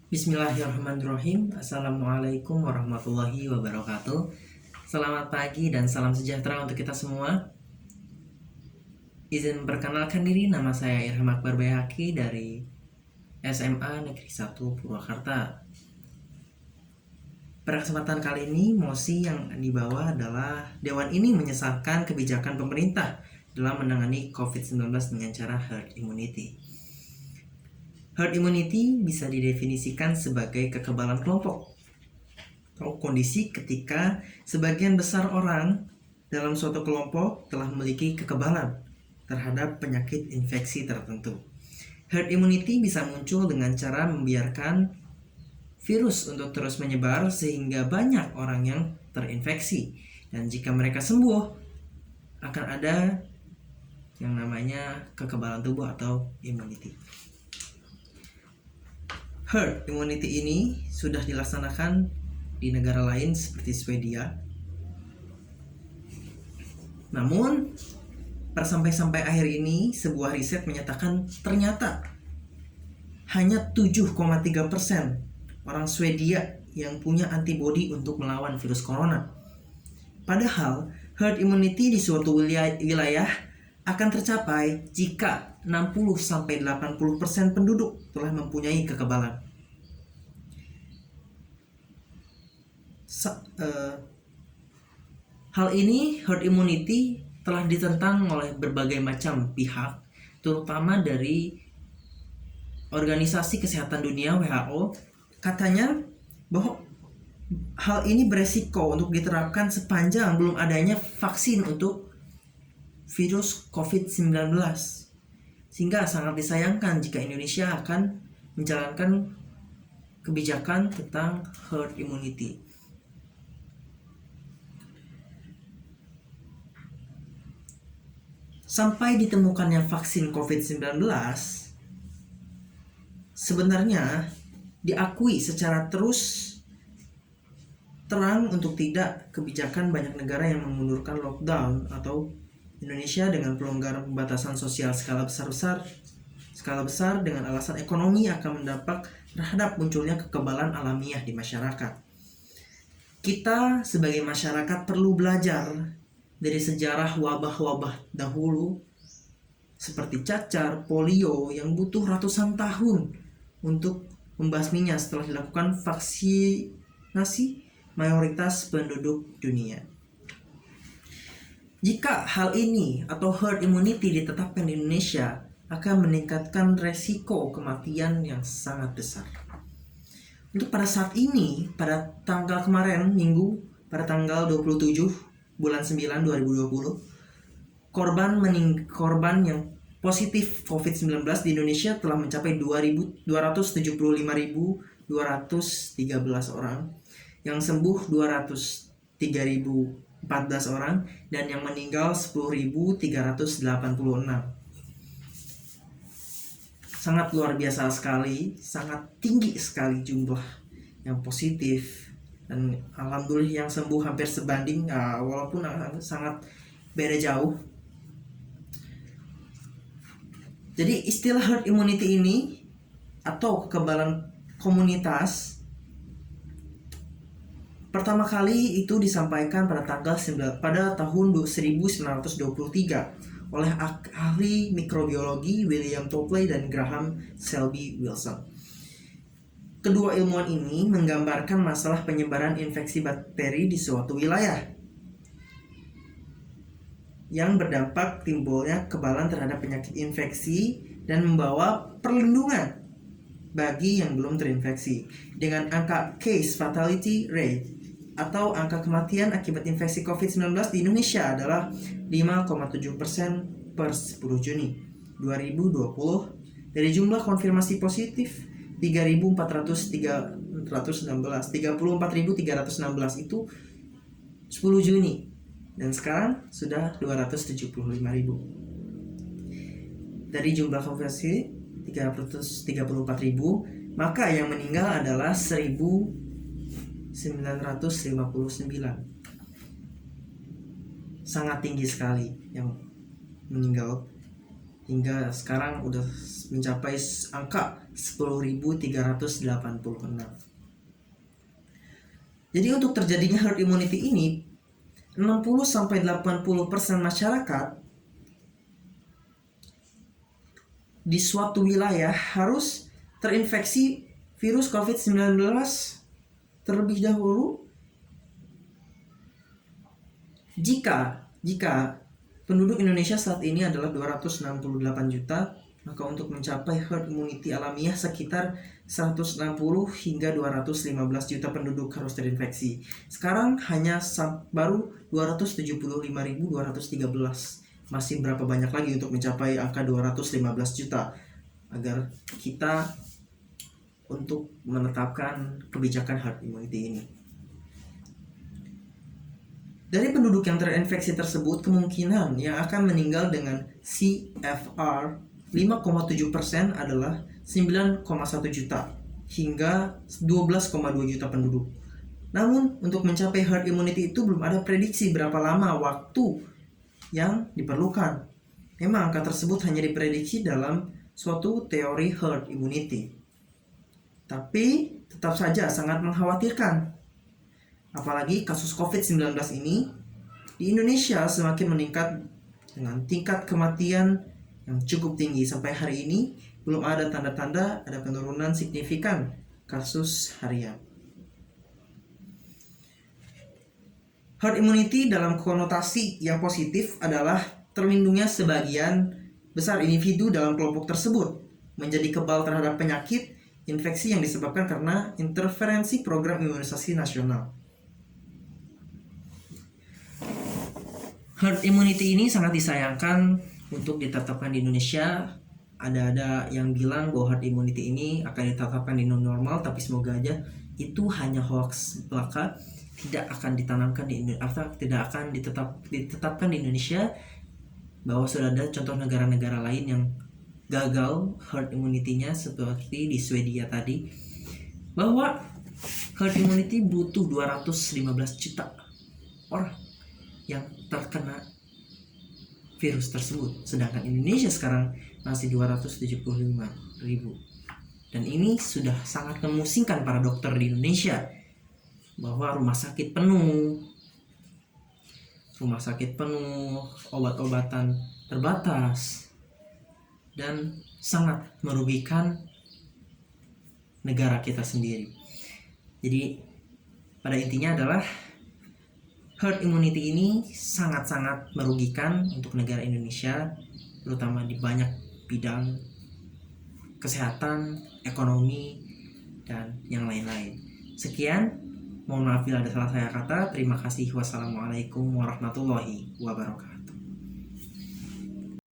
Bismillahirrahmanirrahim. Assalamualaikum warahmatullahi wabarakatuh. Selamat pagi dan salam sejahtera untuk kita semua. Izin memperkenalkan diri, nama saya Irham Akbar Bayhaqi dari SMA Negeri 1 Purwakarta. Pada kesempatan kali ini, mosi yang dibawa adalah Dewan ini menyesalkan kebijakan pemerintah dalam menangani COVID-19 dengan cara herd immunity. Herd immunity bisa didefinisikan sebagai kekebalan kelompok atau kondisi ketika sebagian besar orang dalam suatu kelompok telah memiliki kekebalan terhadap penyakit infeksi tertentu. Herd immunity bisa muncul dengan cara membiarkan virus untuk terus menyebar sehingga banyak orang yang terinfeksi, dan jika mereka sembuh akan ada yang namanya kekebalan tubuh atau immunity. Herd immunity ini sudah dilaksanakan di negara lain seperti Swedia. Namun, sampai akhir ini sebuah riset menyatakan ternyata hanya 7,3% orang Swedia yang punya antibodi untuk melawan virus corona. Padahal, herd immunity di suatu wilayah akan tercapai jika 60-80% penduduk telah mempunyai kekebalan. Hal ini, herd immunity, telah ditentang oleh berbagai macam pihak, terutama dari Organisasi Kesehatan Dunia (WHO). Katanya bahwa hal ini beresiko untuk diterapkan sepanjang belum adanya vaksin untuk virus COVID-19. Sehingga sangat disayangkan jika Indonesia akan menjalankan kebijakan tentang herd immunity. Sampai ditemukannya vaksin COVID-19, sebenarnya diakui secara terus terang untuk tidak kebijakan banyak negara yang memundurkan lockdown atau Indonesia dengan pelonggaran pembatasan sosial skala besar dengan alasan ekonomi akan mendampak terhadap munculnya kekebalan alamiah di masyarakat. Kita sebagai masyarakat perlu belajar dari sejarah wabah-wabah dahulu seperti cacar, polio yang butuh ratusan tahun untuk membasminya setelah dilakukan vaksinasi mayoritas penduduk dunia. Jika hal ini atau herd immunity ditetapkan di Indonesia, akan meningkatkan resiko kematian yang sangat besar. Untuk pada saat ini, pada tanggal kemarin, Minggu, pada tanggal 27 bulan 9 2020, korban yang positif COVID-19 di Indonesia telah mencapai 275.213 orang, yang sembuh 203.014 orang, dan yang meninggal 10.386. Sangat luar biasa sekali, sangat tinggi sekali jumlah yang positif, dan alhamdulillah yang sembuh hampir sebanding, walaupun sangat beda jauh. Jadi istilah herd immunity ini atau kekebalan komunitas pertama kali itu disampaikan pada tahun 1923 oleh ahli mikrobiologi William Topley dan Graham Selby Wilson. Kedua ilmuwan ini menggambarkan masalah penyebaran infeksi bakteri di suatu wilayah yang berdampak timbulnya kekebalan terhadap penyakit infeksi dan membawa perlindungan bagi yang belum terinfeksi, dengan angka case fatality rate atau angka kematian akibat infeksi COVID-19 di Indonesia adalah 5,7% per 10 Juni 2020 dari jumlah konfirmasi positif 34.316 itu 10 Juni, dan sekarang sudah 275.000. Dari jumlah konfirmasi 334.000, maka yang meninggal adalah 1.959. Sangat tinggi sekali yang meninggal, hingga sekarang udah mencapai angka 10.386. Jadi untuk terjadinya herd immunity ini 60-80% masyarakat di suatu wilayah harus terinfeksi virus COVID-19 terlebih dahulu. Jika penduduk Indonesia saat ini adalah 268 juta, maka untuk mencapai herd immunity alamiah sekitar 160 hingga 215 juta penduduk harus terinfeksi. Sekarang hanya baru 275.213. Masih berapa banyak lagi untuk mencapai angka 215 juta agar kita untuk menetapkan kebijakan herd immunity ini. Dari penduduk yang terinfeksi tersebut, kemungkinan yang akan meninggal dengan CFR 5,7% adalah 9,1 juta hingga 12,2 juta penduduk. Namun, untuk mencapai herd immunity itu belum ada prediksi berapa lama waktu yang diperlukan. Memang angka tersebut hanya diprediksi dalam suatu teori herd immunity. Tapi, tetap saja sangat mengkhawatirkan. Apalagi kasus COVID-19 ini di Indonesia semakin meningkat dengan tingkat kematian yang cukup tinggi. Sampai hari ini belum ada tanda-tanda ada penurunan signifikan kasus harian. Herd immunity dalam konotasi yang positif adalah terlindungnya sebagian besar individu dalam kelompok tersebut menjadi kebal terhadap penyakit infeksi yang disebabkan karena interferensi program imunisasi nasional. Herd immunity ini sangat disayangkan untuk ditetapkan di Indonesia. Ada yang bilang bahwa herd immunity ini akan ditetapkan di new normal, tapi semoga aja itu hanya hoax belaka, tidak akan ditanamkan di Indonesia, tidak akan ditetapkan di Indonesia. Bahwa sudah ada contoh negara-negara lain yang gagal herd immunity-nya seperti di Swedia tadi, bahwa herd immunity butuh 215 juta orang yang terkena virus tersebut, sedangkan Indonesia sekarang masih 275.000. Dan ini sudah sangat memusingkan para dokter di Indonesia, bahwa rumah sakit penuh, obat-obatan terbatas, dan sangat merugikan negara kita sendiri. Jadi pada intinya adalah herd immunity ini sangat-sangat merugikan untuk negara Indonesia, terutama di banyak bidang kesehatan, ekonomi, dan yang lain-lain. Sekian, mohon maaf bila ada salah saya kata. Terima kasih. Wassalamualaikum warahmatullahi wabarakatuh.